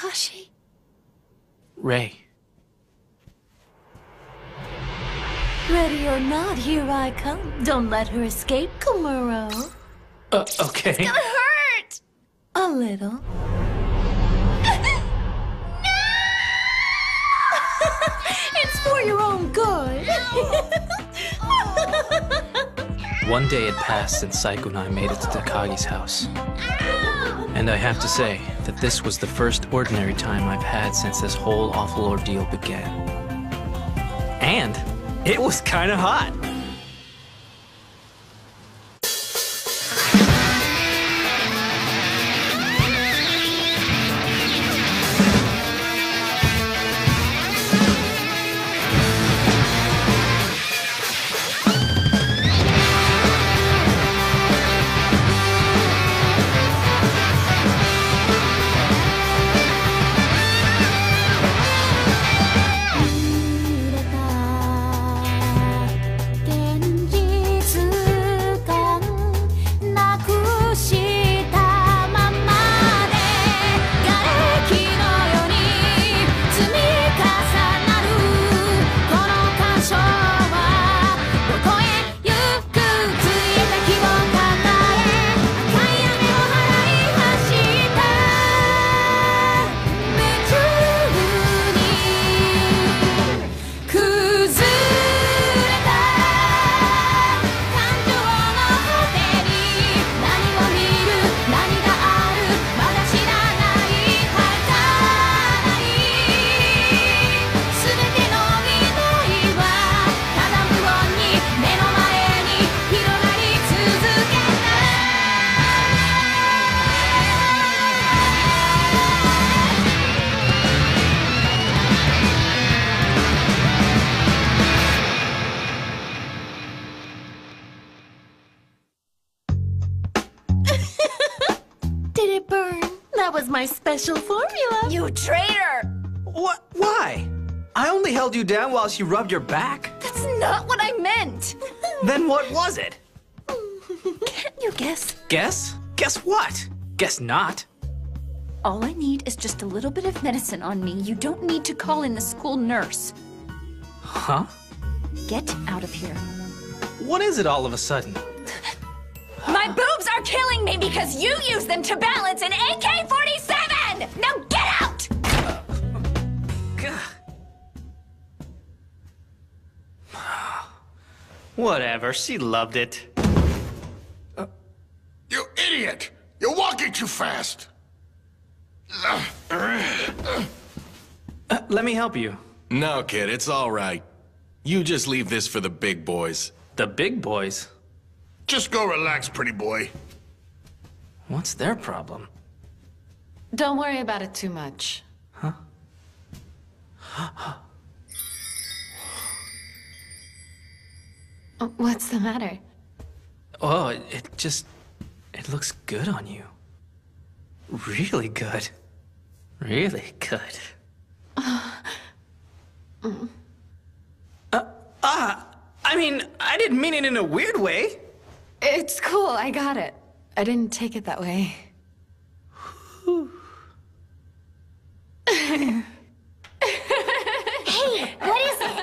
Kakashi? Ray. Ready or not, here I come. Don't let her escape, Komuro. Okay. It's gonna hurt! A little. It's for your own good. One day had passed since Saiko and I made it to Takagi's house. And I have to say that this was the first ordinary time I've had since this whole awful ordeal began. And it was kinda hot. That was my special formula. You traitor! What? Why? I only held you down while she rubbed your back. That's not what I meant! Then what was it? Can't you guess? Guess? Guess what? Guess not. All I need is just a little bit of medicine on me. You don't need to call in the school nurse. Huh? Get out of here. What is it all of a sudden? My boobs are killing me because you use them to balance an AK-47! Now get out! Whatever, she loved it. You idiot! You're walking too fast! Let me help you. No, kid, it's all right. You just leave this for the big boys. The big boys? Just go relax, pretty boy. What's their problem? Don't worry about it too much. Huh? What's the matter? Oh, it looks good on you. Really good. Really good. I mean, I didn't mean it in a weird way. It's cool, I got it. I didn't take it that way. Hey, what is it?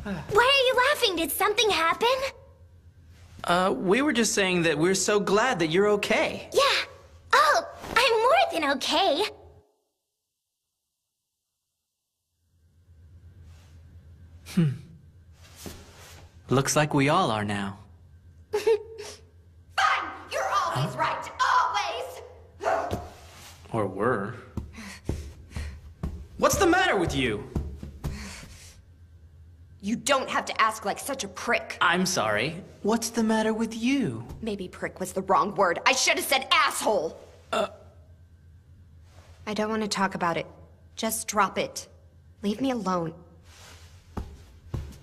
Why are you laughing? Did something happen? We were just saying that we're so glad that you're okay. Yeah. Oh, I'm more than okay. Looks like we all are now. Fine! You're always right! Always! Or were. What's the matter with you? You don't have to ask like such a prick. I'm sorry. What's the matter with you? Maybe prick was the wrong word. I should have said asshole. I don't want to talk about it. Just drop it. Leave me alone.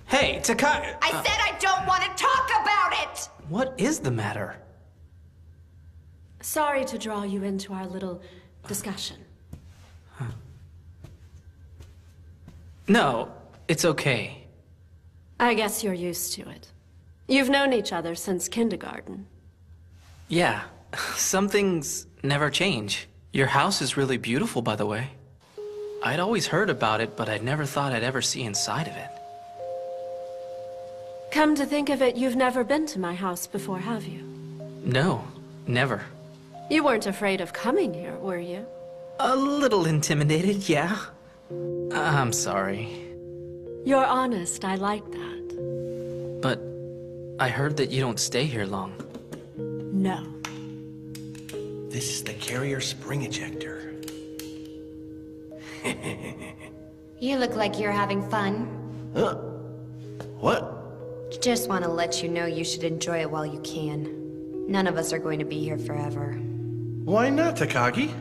Hey, Takai... I said I don't want to talk about it! What is the matter? Sorry to draw you into our little discussion. Huh. No, it's okay. I guess you're used to it. You've known each other since kindergarten. Yeah, some things never change. Your house is really beautiful, by the way. I'd always heard about it, but I'd never thought I'd ever see inside of it. Come to think of it, you've never been to my house before, have you? No, never. You weren't afraid of coming here, were you? A little intimidated, yeah. I'm sorry. You're honest, I like that. But I heard that you don't stay here long. No. This is the carrier spring ejector. You look like you're having fun. Huh? What? Just want to let you know you should enjoy it while you can. None of us are going to be here forever. Why not, Takagi?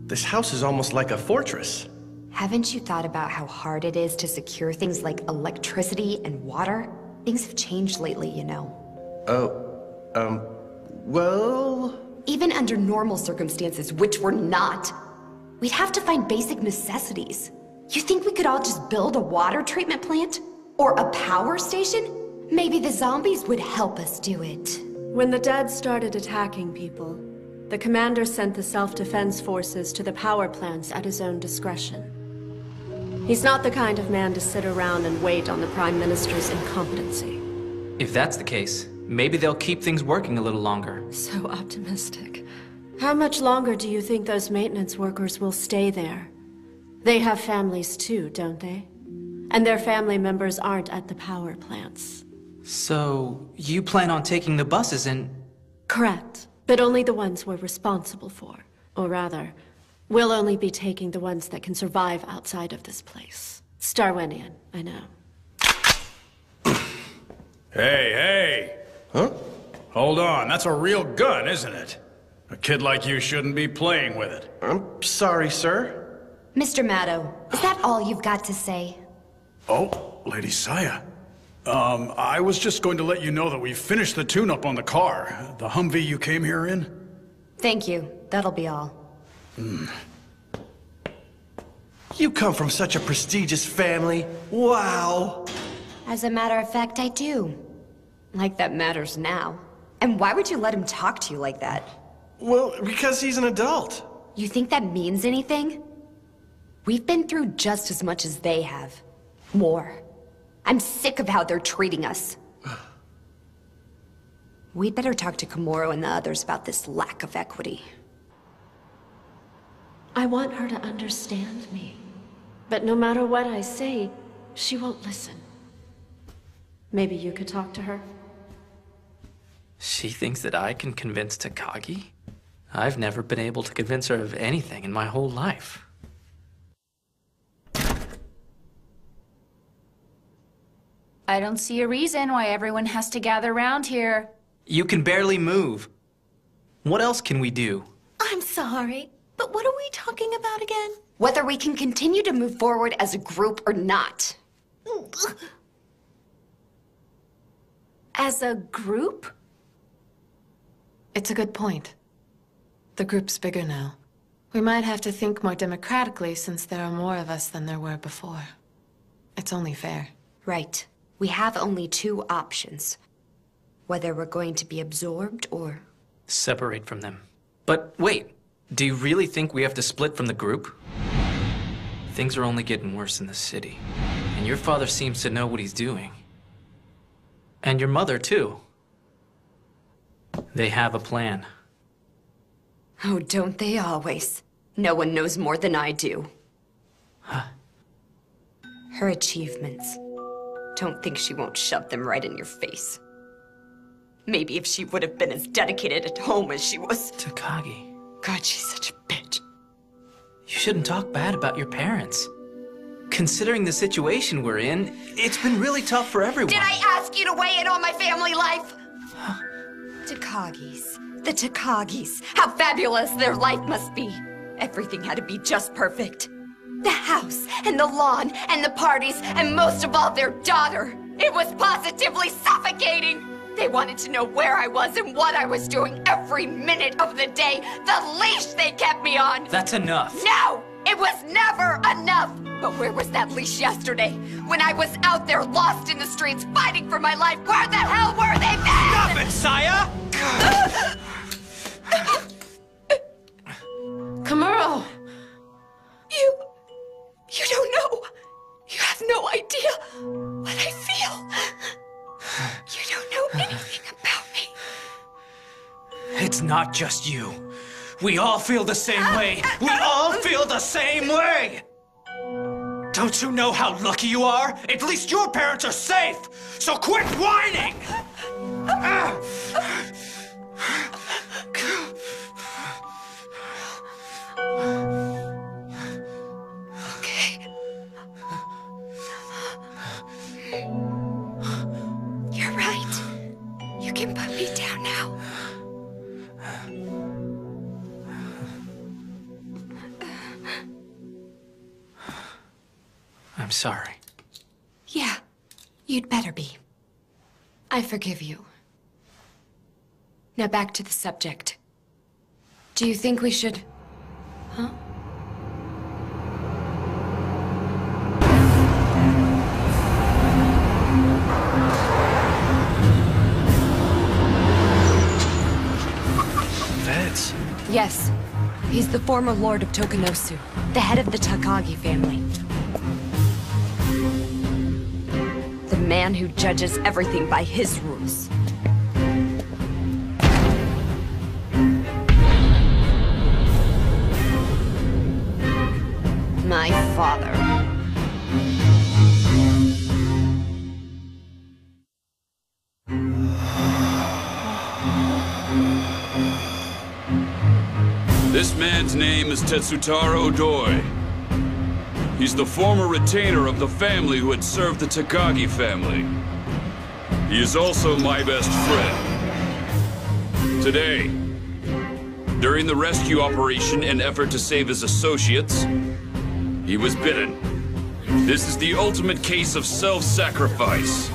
This house is almost like a fortress. Haven't you thought about how hard it is to secure things like electricity and water? Things have changed lately, you know. Well... Even under normal circumstances, which we're not, we'd have to find basic necessities. You think we could all just build a water treatment plant? Or a power station? Maybe the zombies would help us do it. When the dead started attacking people, the commander sent the self-defense forces to the power plants at his own discretion. He's not the kind of man to sit around and wait on the Prime Minister's incompetency. If that's the case, maybe they'll keep things working a little longer. So optimistic. How much longer do you think those maintenance workers will stay there? They have families too, don't they? And their family members aren't at the power plants. So, you plan on taking the buses and... Correct. But only the ones we're responsible for. Or rather, we'll only be taking the ones that can survive outside of this place. Starwenian, I know. Hey! Huh? Hold on, that's a real gun, isn't it? A kid like you shouldn't be playing with it. I'm sorry, sir. Mr. Maddow, is that all you've got to say? Oh, Lady Saya. I was just going to let you know that we finished the tune-up on the car. The Humvee you came here in. Thank you. That'll be all. You come from such a prestigious family. Wow. As a matter of fact, I do. Like that matters now. And why would you let him talk to you like that? Well, because he's an adult. You think that means anything? We've been through just as much as they have. More. I'm sick of how they're treating us. We'd better talk to Komuro and the others about this lack of equity. I want her to understand me. But no matter what I say, she won't listen. Maybe you could talk to her? She thinks that I can convince Takagi? I've never been able to convince her of anything in my whole life. I don't see a reason why everyone has to gather around here. You can barely move. What else can we do? I'm sorry, but what are we talking about again? Whether we can continue to move forward as a group or not. As a group? It's a good point. The group's bigger now. We might have to think more democratically since there are more of us than there were before. It's only fair. Right. We have only two options. Whether we're going to be absorbed or... Separate from them. But wait, do you really think we have to split from the group? Things are only getting worse in the city. And your father seems to know what he's doing. And your mother, too. They have a plan. Oh, don't they always? No one knows more than I do. Huh? Her achievements. Don't think she won't shove them right in your face. Maybe if she would have been as dedicated at home as she was. Takagi. God, she's such a bitch. You shouldn't talk bad about your parents. Considering the situation we're in, it's been really tough for everyone. Did I ask you to weigh in on my family life? Takagis. The Takagis. How fabulous their life must be. Everything had to be just perfect. The house, and the lawn, and the parties, and most of all, their daughter. It was positively suffocating. They wanted to know where I was and what I was doing every minute of the day. The leash they kept me on. That's enough. No! It was never enough! But where was that leash yesterday? When I was out there lost in the streets fighting for my life, where the hell were they then? Stop it, Saya! Komuro! It's not just you. We all feel the same way. We all feel the same way! Don't you know how lucky you are? At least your parents are safe! So quit whining! Okay. You're right. You can put me down now. I'm sorry. Yeah, you'd better be. I forgive you. Now back to the subject. Do you think we should... Huh? Vance. Yes. He's the former Lord of Tokanosu, the head of the Takagi family. The man who judges everything by his rules. My father. This man's name is Tetsutaro Doi. He's the former retainer of the family who had served the Takagi family. He is also my best friend. Today, during the rescue operation and effort to save his associates, he was bitten. This is the ultimate case of self-sacrifice.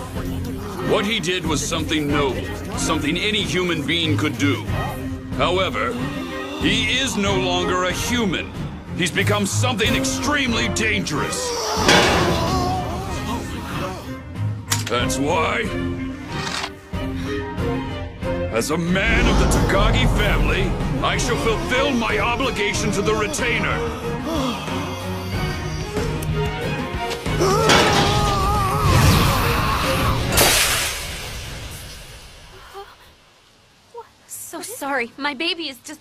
What he did was something noble, something any human being could do. However, he is no longer a human. He's become something extremely dangerous. That's why, as a man of the Takagi family, I shall fulfill my obligation to the retainer. So sorry. My baby is just...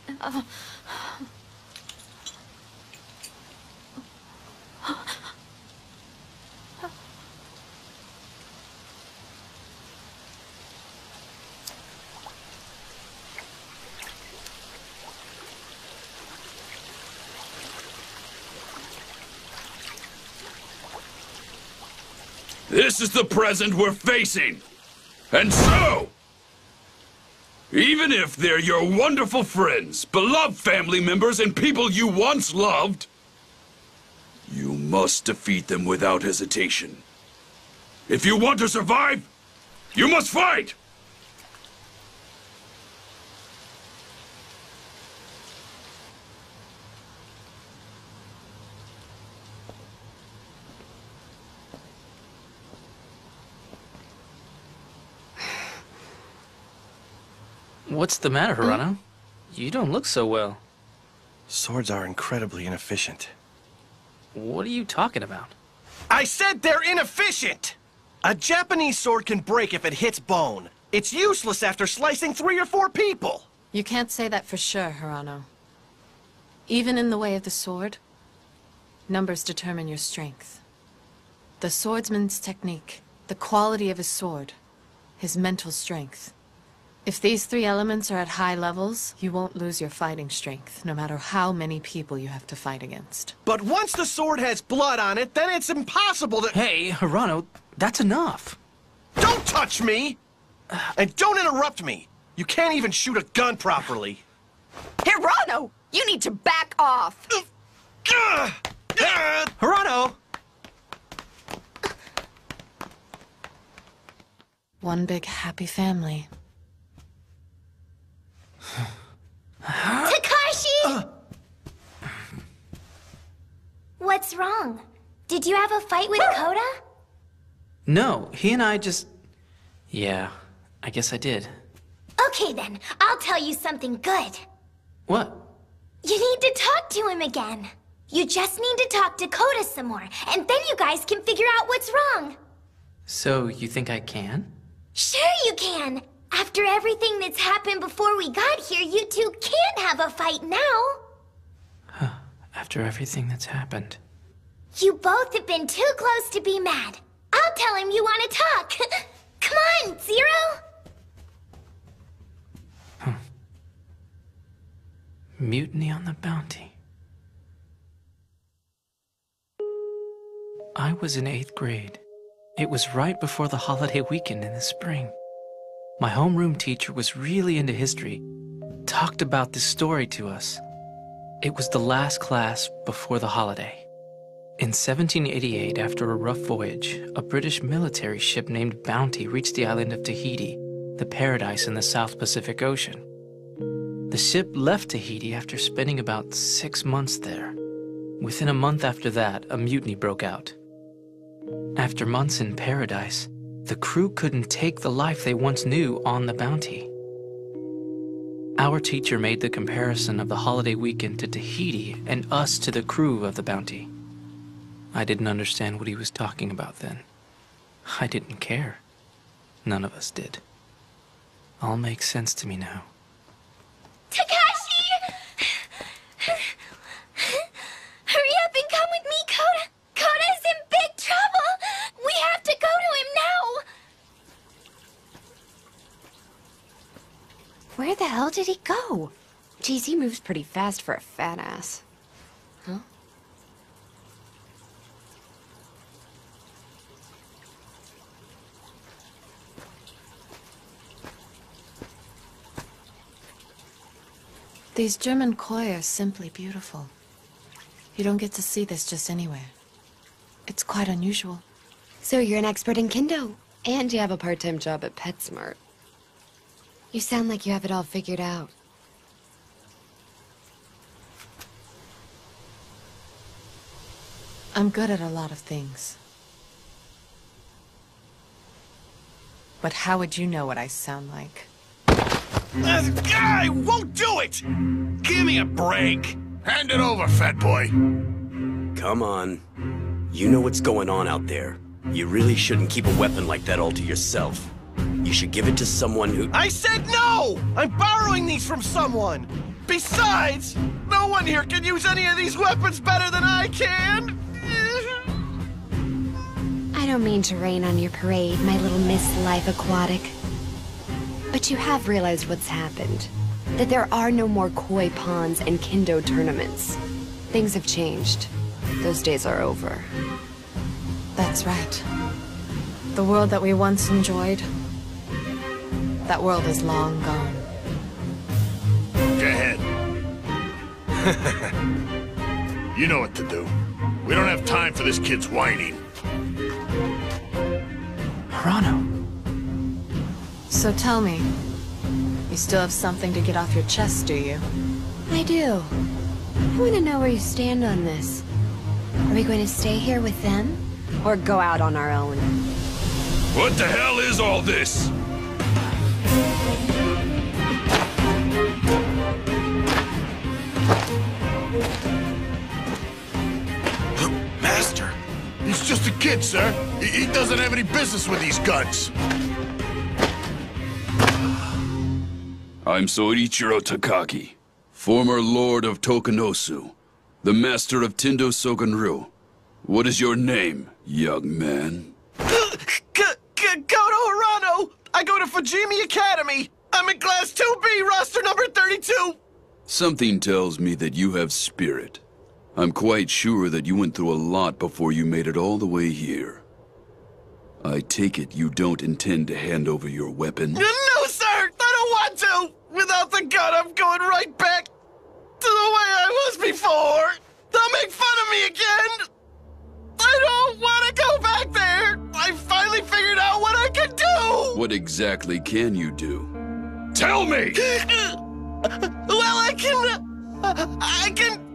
This is the present we're facing. And so, even if they're your wonderful friends, beloved family members, and people you once loved, you must defeat them without hesitation. If you want to survive, you must fight! What's the matter, Hirano? You don't look so well. Swords are incredibly inefficient. What are you talking about? I said they're inefficient! A Japanese sword can break if it hits bone. It's useless after slicing 3 or 4 people. You can't say that for sure, Hirano. Even in the way of the sword, numbers determine your strength. The swordsman's technique, the quality of his sword, his mental strength. If these 3 elements are at high levels, you won't lose your fighting strength, no matter how many people you have to fight against. But once the sword has blood on it, then it's impossible to— Hey, Hirano, that's enough. Don't touch me! And don't interrupt me! You can't even shoot a gun properly. Hirano! You need to back off! Hirano! One big happy family. Takashi! What's wrong? Did you have a fight with Koda? No, he and I just... Yeah, I guess I did. Okay then, I'll tell you something good. What? You need to talk to him again. You just need to talk to Koda some more, and then you guys can figure out what's wrong. So, you think I can? Sure you can. After everything that's happened before we got here, you two can't have a fight now. After everything that's happened. You both have been too close to be mad. I'll tell him you want to talk. Come on, Zero. Mutiny on the Bounty. I was in 8th grade. It was right before the holiday weekend in the spring. My homeroom teacher was really into history, talked about this story to us. It was the last class before the holiday. In 1788, after a rough voyage, a British military ship named Bounty reached the island of Tahiti, the paradise in the South Pacific Ocean. The ship left Tahiti after spending about 6 months there. Within a month after that, a mutiny broke out. After months in paradise, the crew couldn't take the life they once knew on the Bounty. Our teacher made the comparison of the holiday weekend to Tahiti and us to the crew of the Bounty. I didn't understand what he was talking about then. I didn't care. None of us did. All makes sense to me now. Takashi! Hurry up and come with me, Koda! Koda's in big trouble! We have to go to him now! Where the hell did he go? Geez, he moves pretty fast for a fat ass. Huh? These German koi are simply beautiful. You don't get to see this just anywhere. It's quite unusual. So you're an expert in kendo, and you have a part-time job at PetSmart. You sound like you have it all figured out. I'm good at a lot of things. But how would you know what I sound like? I won't do it! Give me a break! Hand it over, fat boy! Come on. You know what's going on out there. You really shouldn't keep a weapon like that all to yourself. You should give it to someone who— I said no! I'm borrowing these from someone! Besides, no one here can use any of these weapons better than I can! I don't mean to rain on your parade, my little Miss Life Aquatic. But you have realized what's happened. That there are no more koi ponds and kendo tournaments. Things have changed. Those days are over. That's right. The world that we once enjoyed, that world is long gone. Go ahead. You know what to do. We don't have time for this kid's whining. Hirano. So tell me, you still have something to get off your chest, do you? I do. I want to know where you stand on this. Are we going to stay here with them, or go out on our own? What the hell is all this? Master, he's just a kid, sir. He doesn't have any business with these guns. I'm Soichiro Takagi, former Lord of Tokanosu, the Master of Tendo Sogenryu. What is your name, young man? Koto Hirano! I go to Fujimi Academy! I'm in Class 2B, roster number 32! Something tells me that you have spirit. I'm quite sure that you went through a lot before you made it all the way here. I take it you don't intend to hand over your weapon? No, sir! I don't want to! Without the gun, I'm going right back to the way I was before! Don't make fun of me again! I don't want to go back there! I finally figured out what I can do! What exactly can you do? Tell me! Well, I can...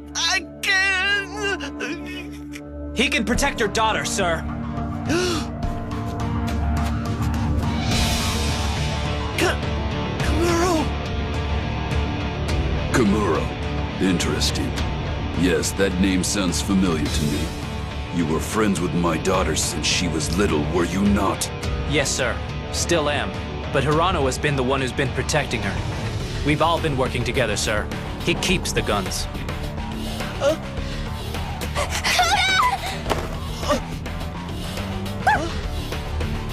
He can protect your daughter, sir. Kamuro! Kamuro. Interesting. Yes, that name sounds familiar to me. You were friends with my daughter since she was little, were you not? Yes, sir. Still am. but Hirano has been the one who's been protecting her. We've all been working together, sir. He keeps the guns.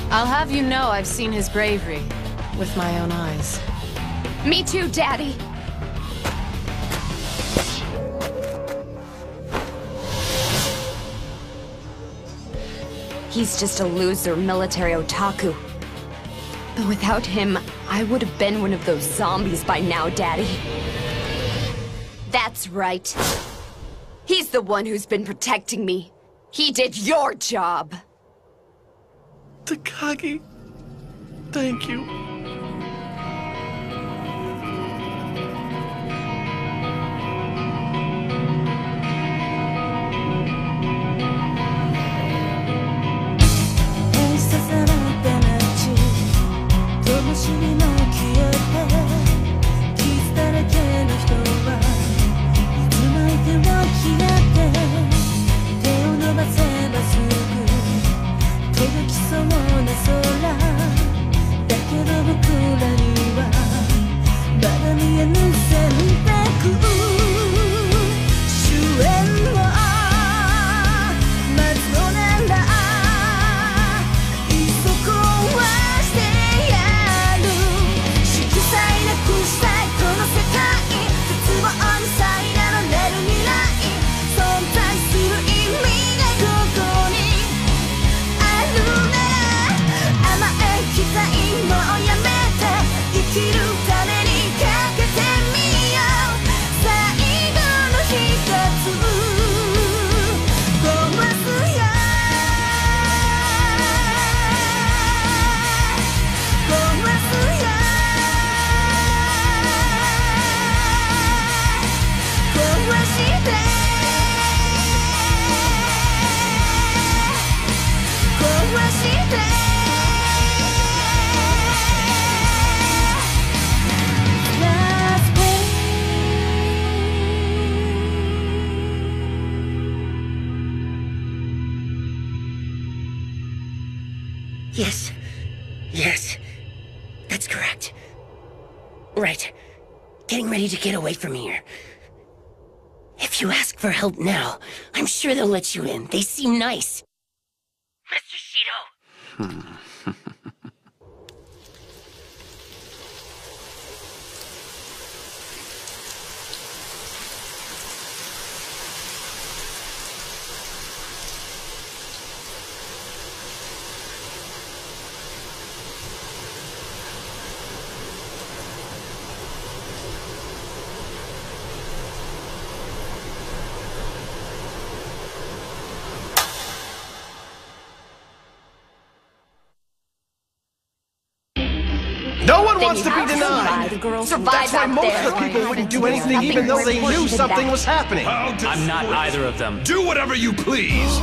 I'll have you know I've seen his bravery with my own eyes. Me too, Daddy. He's just a loser military otaku. But without him, I would have been one of those zombies by now, Daddy. That's right. He's the one who's been protecting me. He did your job. Takagi, thank you. Yes. Yes. That's correct. Right. Getting ready to get away from here. If you ask for help now, I'm sure they'll let you in. They seem nice. Mr. Shido. No one wants to be denied! That's why most of the people wouldn't do anything even though they knew something was happening! I'm not either of them. Do whatever you please!